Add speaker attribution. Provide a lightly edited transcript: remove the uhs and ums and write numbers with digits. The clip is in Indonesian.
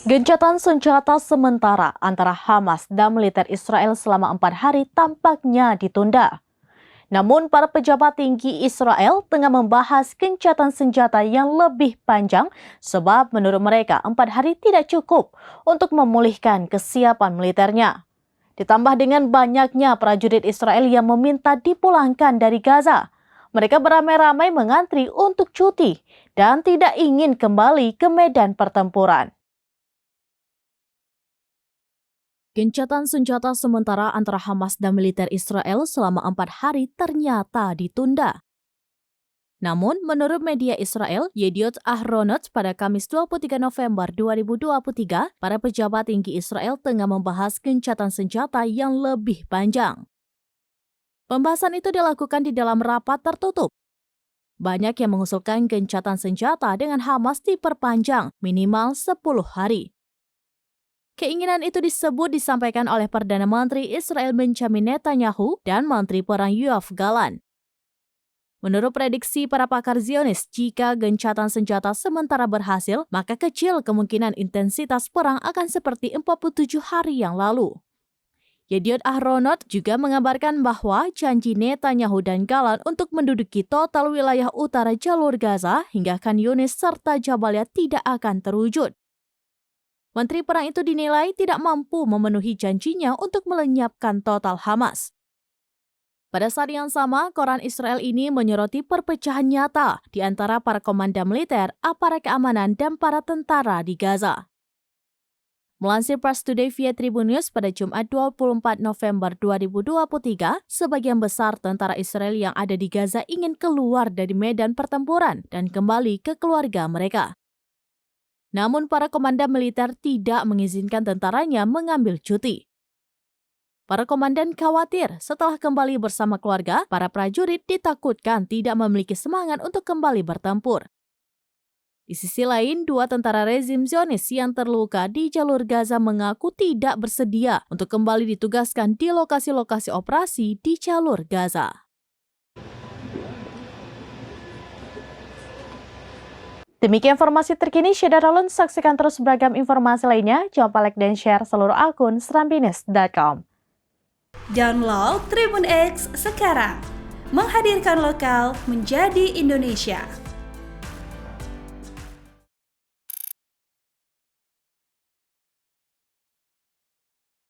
Speaker 1: Gencatan senjata sementara antara Hamas dan militer Israel selama 4 hari tampaknya ditunda. Namun para pejabat tinggi Israel tengah membahas gencatan senjata yang lebih panjang sebab menurut mereka 4 hari tidak cukup untuk memulihkan kesiapan militernya. Ditambah dengan banyaknya prajurit Israel yang meminta dipulangkan dari Gaza. Mereka beramai-ramai mengantri untuk cuti dan tidak ingin kembali ke medan pertempuran. Gencatan senjata sementara antara Hamas dan militer Israel selama 4 hari ternyata ditunda. Namun, menurut media Israel, Yediot Ahronot pada Kamis 23 November 2023, para pejabat tinggi Israel tengah membahas gencatan senjata yang lebih panjang. Pembahasan itu dilakukan di dalam rapat tertutup. Banyak yang mengusulkan gencatan senjata dengan Hamas diperpanjang minimal 10 hari. Keinginan itu disampaikan oleh Perdana Menteri Israel Benjamin Netanyahu dan Menteri Perang Yoav Gallant. Menurut prediksi para pakar Zionis, jika gencatan senjata sementara berhasil, maka kecil kemungkinan intensitas perang akan seperti 47 hari yang lalu. Yediot Ahronot juga mengabarkan bahwa janji Netanyahu dan Gallant untuk menduduki total wilayah utara jalur Gaza hingga Khan Yunis serta Jabalia tidak akan terwujud. Menteri Perang itu dinilai tidak mampu memenuhi janjinya untuk melenyapkan total Hamas. Pada saat yang sama, koran Israel ini menyoroti perpecahan nyata di antara para komandan militer, aparat keamanan, dan para tentara di Gaza. Melansir Press Today via Tribun News pada Jumat 24 November 2023, sebagian besar tentara Israel yang ada di Gaza ingin keluar dari medan pertempuran dan kembali ke keluarga mereka. Namun para komandan militer tidak mengizinkan tentaranya mengambil cuti. Para komandan khawatir setelah kembali bersama keluarga, para prajurit ditakutkan tidak memiliki semangat untuk kembali bertempur. Di sisi lain, 2 tentara rezim Zionis yang terluka di jalur Gaza mengaku tidak bersedia untuk kembali ditugaskan di lokasi-lokasi operasi di jalur Gaza. Demikian informasi terkini, Syederalun. Saksikan terus beragam informasi lainnya. Jangan lupa like dan share seluruh akun serambines.com.
Speaker 2: Download Tribun X sekarang. Menghadirkan lokal menjadi Indonesia.